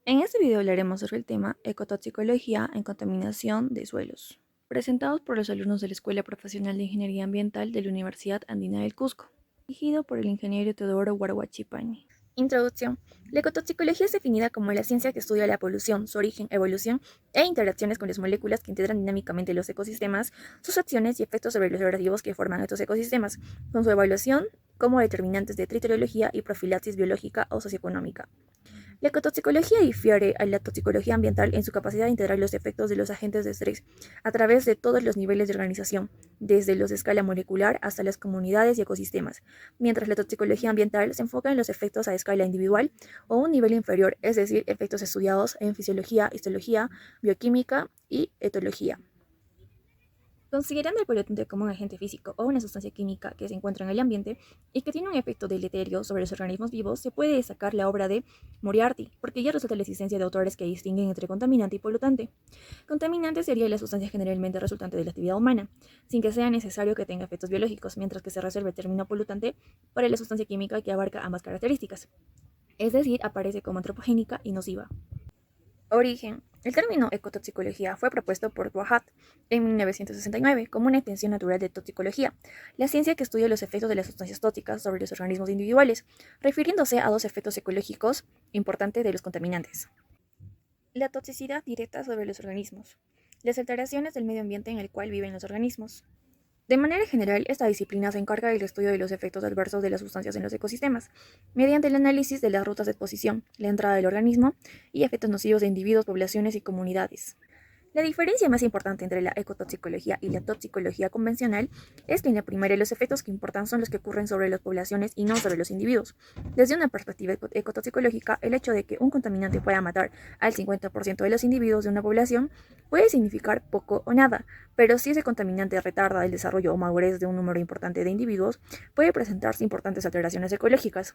En este video hablaremos sobre el tema ecotoxicología en contaminación de suelos, presentados por los alumnos de la Escuela Profesional de Ingeniería Ambiental de la Universidad Andina del Cusco, dirigido por el ingeniero Teodoro Guarguachipani. Introducción. La ecotoxicología es definida como la ciencia que estudia la polución, su origen, evolución e interacciones con las moléculas que integran dinámicamente los ecosistemas, sus acciones y efectos sobre los seres vivos que forman estos ecosistemas, con su evaluación como determinantes de criteriología y profilaxis biológica o socioeconómica. La ecotoxicología difiere a la toxicología ambiental en su capacidad de integrar los efectos de los agentes de estrés a través de todos los niveles de organización, desde los de escala molecular hasta las comunidades y ecosistemas, mientras la toxicología ambiental se enfoca en los efectos a escala individual o un nivel inferior, es decir, efectos estudiados en fisiología, histología, bioquímica y etología. Considerando el polutante como un agente físico o una sustancia química que se encuentra en el ambiente y que tiene un efecto deleterio sobre los organismos vivos, se puede destacar la obra de Moriarty, porque ya resulta la existencia de autores que distinguen entre contaminante y polutante. Contaminante sería la sustancia generalmente resultante de la actividad humana, sin que sea necesario que tenga efectos biológicos, mientras que se reserva el término polutante para la sustancia química que abarca ambas características, es decir, aparece como antropogénica y nociva. Origen. El término ecotoxicología fue propuesto por Dwahat en 1969 como una extensión natural de toxicología, la ciencia que estudia los efectos de las sustancias tóxicas sobre los organismos individuales, refiriéndose a dos efectos ecológicos importantes de los contaminantes. La toxicidad directa sobre los organismos. Las alteraciones del medio ambiente en el cual viven los organismos. De manera general, esta disciplina se encarga del estudio de los efectos adversos de las sustancias en los ecosistemas, mediante el análisis de las rutas de exposición, la entrada del organismo y efectos nocivos de individuos, poblaciones y comunidades. La diferencia más importante entre la ecotoxicología y la toxicología convencional es que en la primera los efectos que importan son los que ocurren sobre las poblaciones y no sobre los individuos. Desde una perspectiva ecotoxicológica, el hecho de que un contaminante pueda matar al 50% de los individuos de una población puede significar poco o nada, pero si ese contaminante retarda el desarrollo o madurez de un número importante de individuos, puede presentarse importantes alteraciones ecológicas.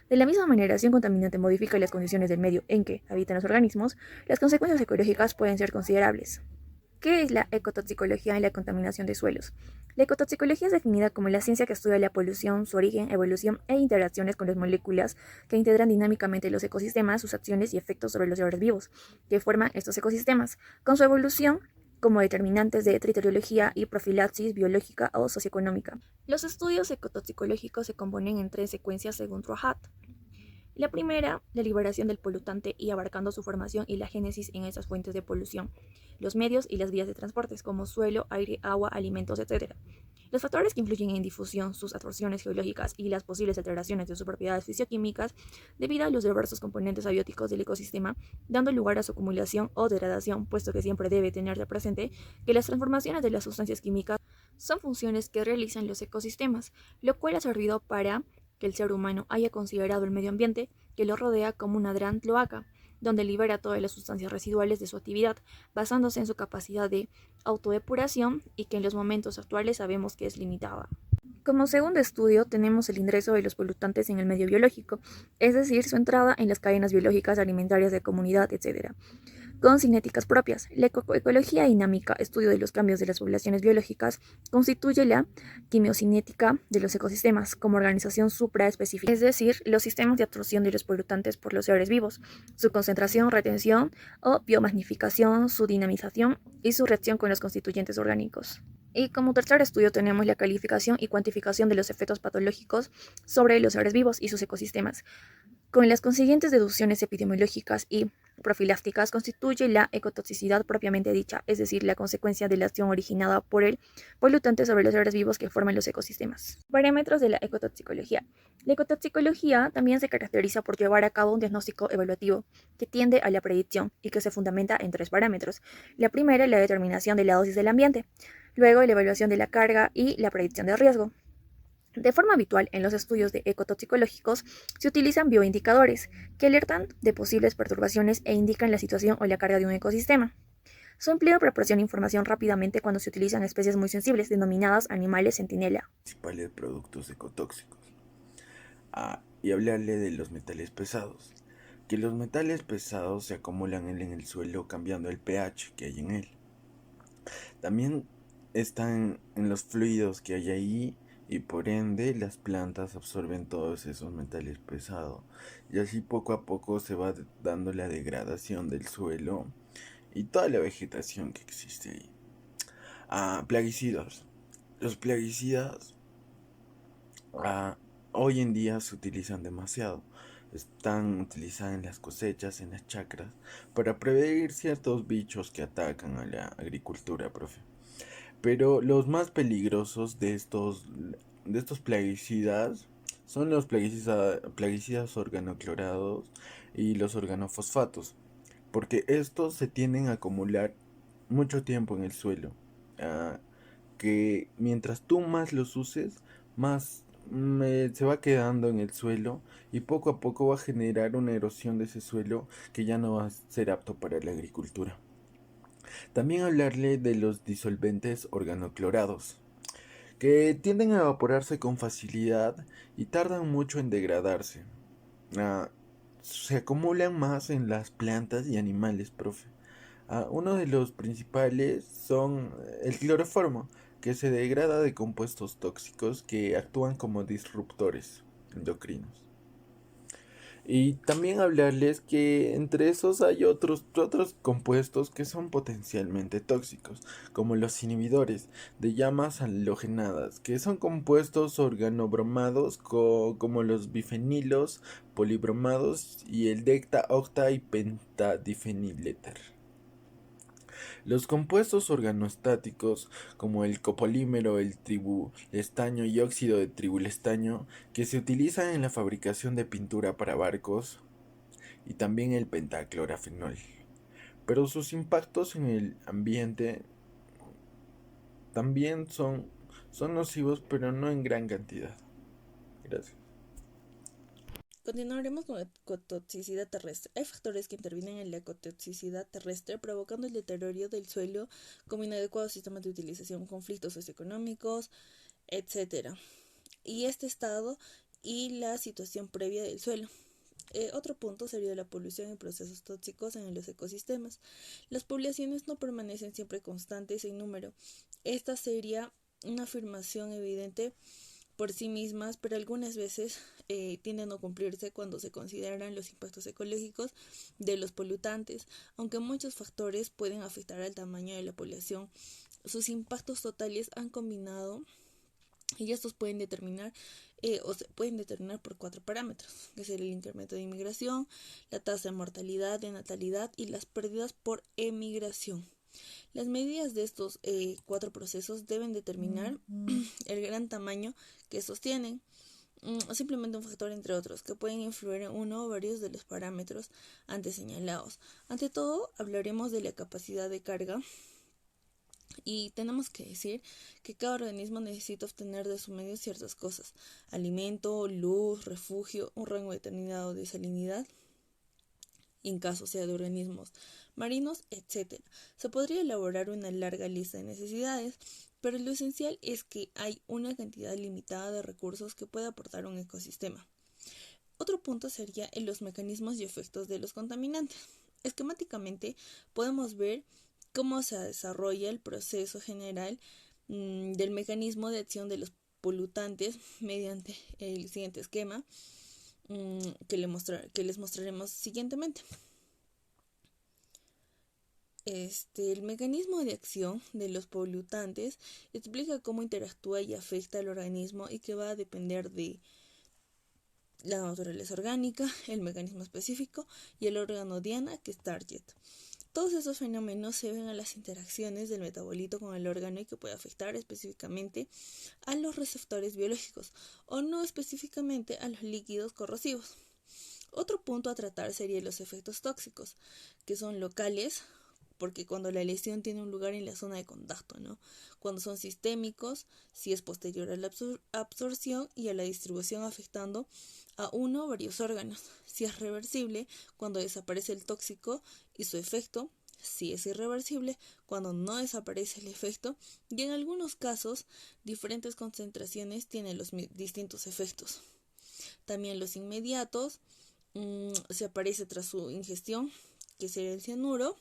De la misma manera, si un contaminante modifica las condiciones del medio en que habitan los organismos, las consecuencias ecológicas pueden ser considerables. ¿Qué es la ecotoxicología en la contaminación de suelos? La ecotoxicología es definida como la ciencia que estudia la polución, su origen, evolución e interacciones con las moléculas que integran dinámicamente los ecosistemas, sus acciones y efectos sobre los seres vivos que forman estos ecosistemas, con su evolución como determinantes de criteriología y profilaxis biológica o socioeconómica. Los estudios ecotoxicológicos se componen en tres secuencias según Rohat. La primera, la liberación del polutante y abarcando su formación y la génesis en esas fuentes de polución, los medios y las vías de transportes como suelo, aire, agua, alimentos, etc. Los factores que influyen en difusión, sus absorciones geológicas y las posibles alteraciones de sus propiedades fisioquímicas debido a los diversos componentes abióticos del ecosistema, dando lugar a su acumulación o degradación, puesto que siempre debe tenerse presente que las transformaciones de las sustancias químicas son funciones que realizan los ecosistemas, lo cual ha servido para que el ser humano haya considerado el medio ambiente que lo rodea como una gran cloaca, donde libera todas las sustancias residuales de su actividad, basándose en su capacidad de autodepuración y que en los momentos actuales sabemos que es limitada. Como segundo estudio tenemos el ingreso de los polutantes en el medio biológico, es decir, su entrada en las cadenas biológicas alimentarias de comunidad, etc. Con cinéticas propias. La ecología dinámica, estudio de los cambios de las poblaciones biológicas, constituye la quimiocinética de los ecosistemas como organización supraespecífica, es decir, los sistemas de absorción de los polutantes por los seres vivos, su concentración, retención o biomagnificación, su dinamización y su reacción con los constituyentes orgánicos. Y como tercer estudio tenemos la calificación y cuantificación de los efectos patológicos sobre los seres vivos y sus ecosistemas, con las consiguientes deducciones epidemiológicas y profilácticas constituye la ecotoxicidad propiamente dicha, es decir, la consecuencia de la acción originada por el polutante sobre los seres vivos que forman los ecosistemas. Parámetros de la ecotoxicología. La ecotoxicología también se caracteriza por llevar a cabo un diagnóstico evaluativo que tiende a la predicción y que se fundamenta en tres parámetros. La primera, la determinación de la dosis del ambiente, luego la evaluación de la carga y la predicción del riesgo. De forma habitual, en los estudios de ecotoxicológicos se utilizan bioindicadores que alertan de posibles perturbaciones e indican la situación o la carga de un ecosistema. Su empleo proporciona información rápidamente cuando se utilizan especies muy sensibles, denominadas animales centinela. Principales productos ecotóxicos. Y hablarle de los metales pesados. Que los metales pesados se acumulan en el suelo cambiando el pH que hay en él. También están en los fluidos que hay ahí y por ende las plantas absorben todos esos metales pesados y así poco a poco se va dando la degradación del suelo y toda la vegetación que existe ahí. Plaguicidas. Los plaguicidas ah, hoy en día se utilizan demasiado. Están utilizadas en las cosechas, en las chacras, para prevenir ciertos bichos que atacan a la agricultura, profe. Pero los más peligrosos de estos plaguicidas son los plaguicidas organoclorados y los organofosfatos, porque estos se tienden a acumular mucho tiempo en el suelo, ah, que mientras tú más los uses, más se va quedando en el suelo y poco a poco va a generar una erosión de ese suelo que ya no va a ser apto para la agricultura. También hablarle de los disolventes organoclorados, que tienden a evaporarse con facilidad y tardan mucho en degradarse. Se acumulan más en las plantas y animales, profe. Uno de los principales son el cloroformo, que se degrada de compuestos tóxicos que actúan como disruptores endocrinos. Y también hablarles que entre esos hay otros compuestos que son potencialmente tóxicos, como los inhibidores de llamas halogenadas, que son compuestos organobromados como los bifenilos, polibromados y el decta, octa y pentadifeniléter. Los compuestos organostáticos, como el copolímero, el tribulestaño y óxido de tribulestaño, que se utilizan en la fabricación de pintura para barcos, y también el pentaclorafenol. Pero sus impactos en el ambiente también son nocivos, pero no en gran cantidad. Gracias. Continuaremos con la ecotoxicidad terrestre. Hay factores que intervienen en la ecotoxicidad terrestre, provocando el deterioro del suelo como inadecuados sistemas de utilización, conflictos socioeconómicos, etc. Y este estado y la situación previa del suelo. Otro punto sería la polución y procesos tóxicos en los ecosistemas. Las poblaciones no permanecen siempre constantes en número. Esta sería una afirmación evidente por sí mismas, pero algunas veces tienden a no cumplirse cuando se consideran los impactos ecológicos de los polutantes. Aunque muchos factores pueden afectar al tamaño de la población, sus impactos totales han combinado y estos pueden determinar o se pueden determinar por 4 parámetros, que sería el incremento de inmigración, la tasa de mortalidad, de natalidad y las pérdidas por emigración. Las medidas de estos 4 procesos deben determinar el gran tamaño que sostienen, simplemente un factor entre otros, que pueden influir en uno o varios de los parámetros antes señalados. Ante todo, hablaremos de la capacidad de carga. Y tenemos que decir que cada organismo necesita obtener de su medio ciertas cosas: alimento, luz, refugio, un rango determinado de salinidad, en caso sea de organismos marinos, etc. Se podría elaborar una larga lista de necesidades, pero lo esencial es que hay una cantidad limitada de recursos que puede aportar un ecosistema. Otro punto sería en los mecanismos y efectos de los contaminantes. Esquemáticamente podemos ver cómo se desarrolla el proceso general del mecanismo de acción de los polutantes mediante el siguiente esquema que les mostraremos siguientemente. El mecanismo de acción de los polutantes explica cómo interactúa y afecta al organismo y que va a depender de la naturaleza orgánica, el mecanismo específico y el órgano diana, que es target. Todos esos fenómenos se ven a las interacciones del metabolito con el órgano y que puede afectar específicamente a los receptores biológicos o no específicamente a los líquidos corrosivos. Otro punto a tratar serían los efectos tóxicos, que son locales, porque cuando la lesión tiene un lugar en la zona de contacto, ¿no? Cuando son sistémicos, si es posterior a la absorción y a la distribución afectando a uno o varios órganos. Si es reversible, cuando desaparece el tóxico y su efecto. Si es irreversible, cuando no desaparece el efecto. Y en algunos casos, diferentes concentraciones tienen los distintos efectos. También los inmediatos, se aparece tras su ingestión, que sería el cianuro,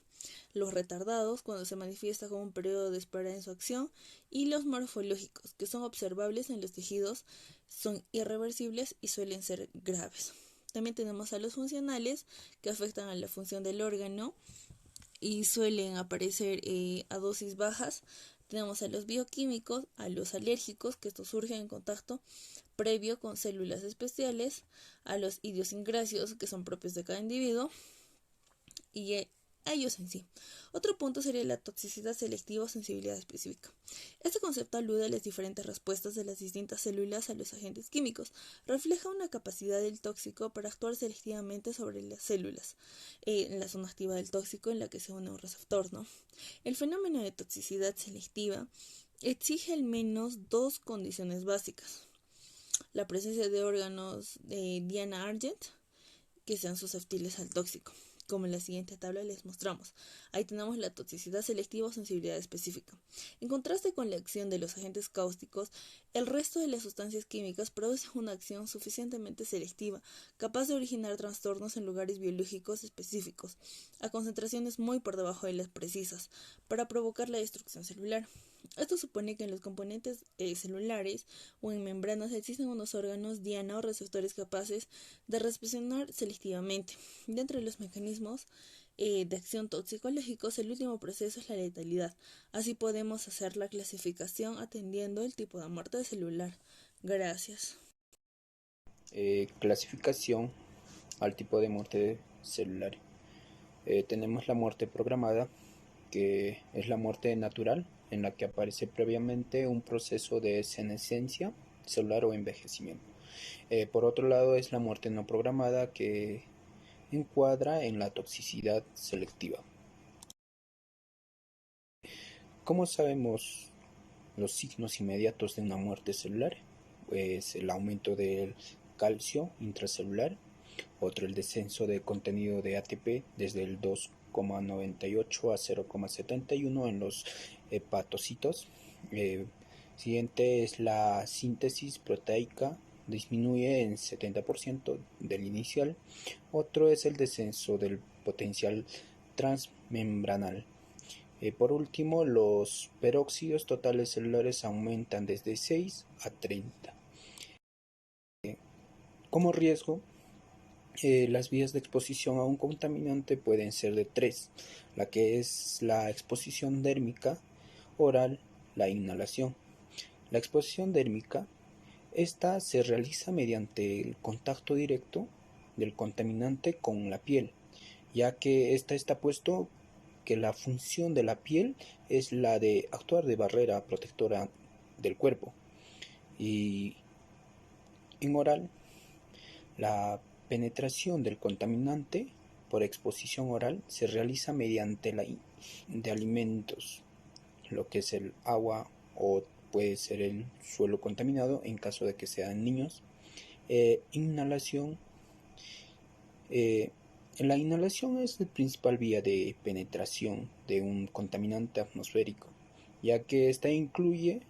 los retardados, cuando se manifiesta como un periodo de espera en su acción, y los morfológicos, que son observables en los tejidos, son irreversibles y suelen ser graves. También tenemos a los funcionales, que afectan a la función del órgano y suelen aparecer a dosis bajas. Tenemos a los bioquímicos, a los alérgicos, que estos surgen en contacto previo con células especiales, a los idiosincrasios, que son propios de cada individuo, y a ellos en sí. Otro punto sería la toxicidad selectiva o sensibilidad específica. Este concepto alude a las diferentes respuestas de las distintas células a los agentes químicos. Refleja una capacidad del tóxico para actuar selectivamente sobre las células, en la zona activa del tóxico en la que se une un receptor, ¿no? El fenómeno de toxicidad selectiva exige al menos dos condiciones básicas: la presencia de órganos de Diana Argent que sean susceptibles al tóxico, como en la siguiente tabla les mostramos. Ahí tenemos la toxicidad selectiva o sensibilidad específica. En contraste con la acción de los agentes cáusticos, el resto de las sustancias químicas producen una acción suficientemente selectiva, capaz de originar trastornos en lugares biológicos específicos, a concentraciones muy por debajo de las precisas, para provocar la destrucción celular. Esto supone que en los componentes celulares o en membranas existen unos órganos diana o receptores capaces de recepcionar selectivamente. Dentro de los mecanismos de acción toxicológicos, el último proceso es la letalidad. Así podemos hacer la clasificación atendiendo el tipo de muerte celular. Gracias. Clasificación al tipo de muerte celular. Tenemos la muerte programada, que es la muerte natural, en la que aparece previamente un proceso de senescencia celular o envejecimiento. Por otro lado, es la muerte no programada, que encuadra en la toxicidad selectiva. ¿Cómo sabemos los signos inmediatos de una muerte celular? Pues el aumento del calcio intracelular, otro el descenso de contenido de ATP desde el 2,98 a 0,71 en los hepatocitos. Siguiente es la síntesis proteica, disminuye en 70% del inicial. Otro es el descenso del potencial transmembranal. Por último, los peróxidos totales celulares aumentan desde 6 a 30. Como riesgo, las vías de exposición a un contaminante pueden ser de tres, la que es la exposición dérmica, oral, la inhalación. La exposición dérmica, esta se realiza mediante el contacto directo del contaminante con la piel, ya que esta está puesto que la función de la piel es la de actuar de barrera protectora del cuerpo. Y en oral, la penetración del contaminante por exposición oral se realiza mediante la de alimentos, lo que es el agua o puede ser el suelo contaminado en caso de que sean niños. Inhalación. La inhalación es la principal vía de penetración de un contaminante atmosférico, ya que esta incluye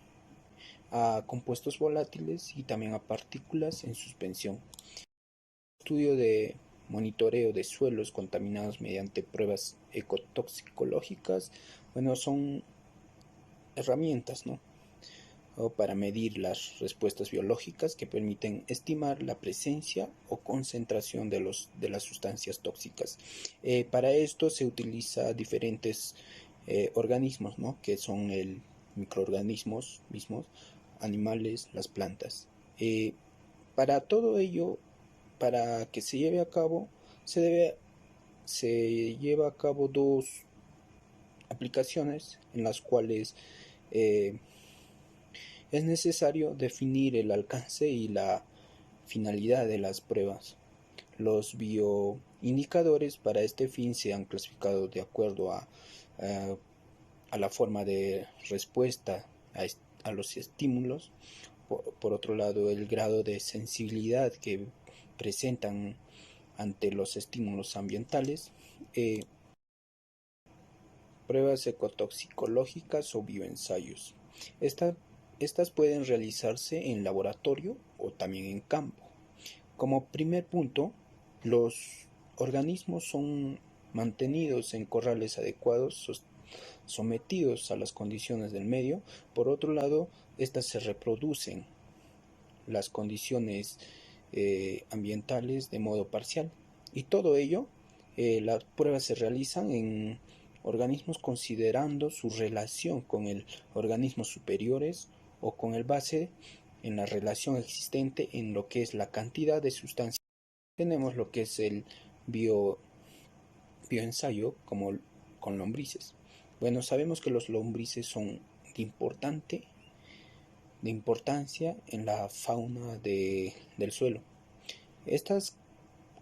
a compuestos volátiles y también a partículas en suspensión. Estudio de monitoreo de suelos contaminados mediante pruebas ecotoxicológicas, bueno, son herramientas, ¿no? O para medir las respuestas biológicas que permiten estimar la presencia o concentración de las sustancias tóxicas. Para esto se utiliza diferentes organismos, ¿no? Que son el microorganismos mismos, animales, las plantas. Para todo ello, para que se lleve a cabo, se lleva a cabo dos aplicaciones en las cuales es necesario definir el alcance y la finalidad de las pruebas. Los bioindicadores para este fin se han clasificado de acuerdo a la forma de respuesta a los estímulos. Por otro lado, el grado de sensibilidad que presentan ante los estímulos ambientales, pruebas ecotoxicológicas o bioensayos. Estas pueden realizarse en laboratorio o también en campo. Como primer punto, los organismos son mantenidos en corrales adecuados, sometidos a las condiciones del medio. Por otro lado, estas se reproducen las condiciones ambientales de modo parcial. Y todo ello, las pruebas se realizan en organismos considerando su relación con el organismos superiores o con el base en la relación existente en lo que es la cantidad de sustancias. Tenemos lo que es el bioensayo como con lombrices. Bueno, sabemos que los lombrices son de importancia en la fauna del suelo. Estas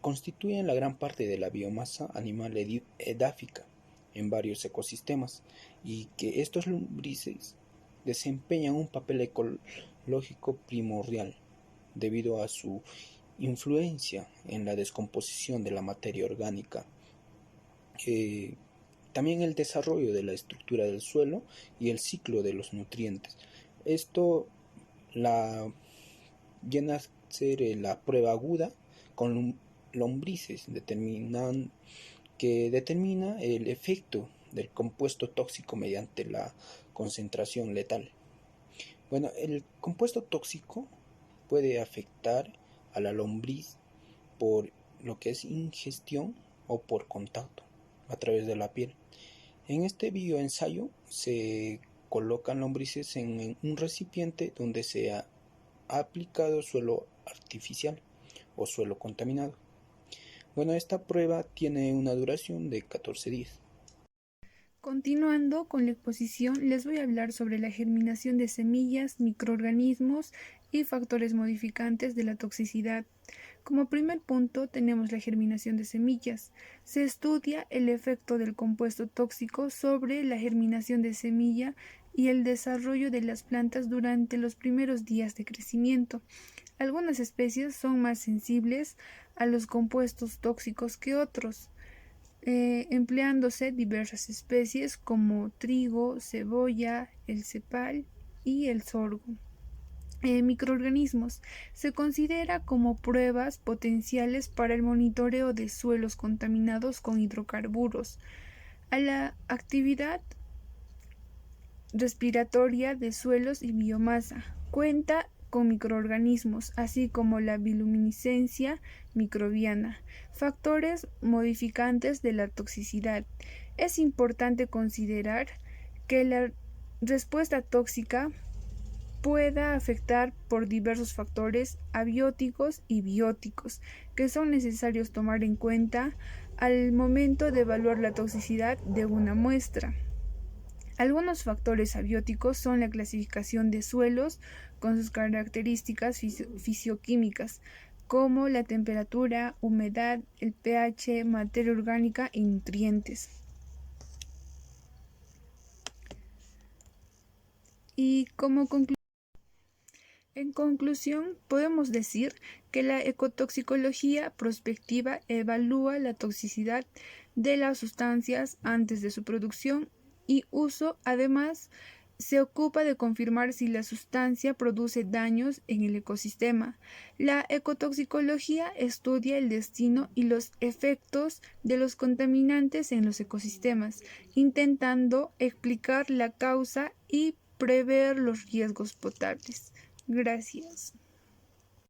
constituyen la gran parte de la biomasa animal edáfica en varios ecosistemas, y que estos lombrices desempeñan un papel ecológico primordial debido a su influencia en la descomposición de la materia orgánica, también el desarrollo de la estructura del suelo y el ciclo de los nutrientes. Esto viene a ser la prueba aguda con lombrices, que determina el efecto del compuesto tóxico mediante la concentración letal. Bueno, el compuesto tóxico puede afectar a la lombriz por lo que es ingestión o por contacto a través de la piel. En este bioensayo se colocan lombrices en un recipiente donde se ha aplicado suelo artificial o suelo contaminado. Bueno, esta prueba tiene una duración de 14 días. Continuando con la exposición, les voy a hablar sobre la germinación de semillas, microorganismos y factores modificantes de la toxicidad. Como primer punto tenemos la germinación de semillas. Se estudia el efecto del compuesto tóxico sobre la germinación de semilla y el desarrollo de las plantas durante los primeros días de crecimiento. Algunas especies son más sensibles a los compuestos tóxicos que otros, empleándose diversas especies como trigo, cebolla, el cepal y el sorgo. Microorganismos. Se considera como pruebas potenciales para el monitoreo de suelos contaminados con hidrocarburos, a la actividad respiratoria de suelos y biomasa. Cuenta con microorganismos, así como la bioluminiscencia microbiana, factores modificantes de la toxicidad. Es importante considerar que la respuesta tóxica pueda afectar por diversos factores abióticos y bióticos que son necesarios tomar en cuenta al momento de evaluar la toxicidad de una muestra. Algunos factores abióticos son la clasificación de suelos con sus características fisioquímicas, como la temperatura, humedad, el pH, materia orgánica y nutrientes. Y en conclusión, podemos decir que la ecotoxicología prospectiva evalúa la toxicidad de las sustancias antes de su producción y uso. Además, se ocupa de confirmar si la sustancia produce daños en el ecosistema. La ecotoxicología estudia el destino y los efectos de los contaminantes en los ecosistemas, intentando explicar la causa y prever los riesgos potables. Gracias.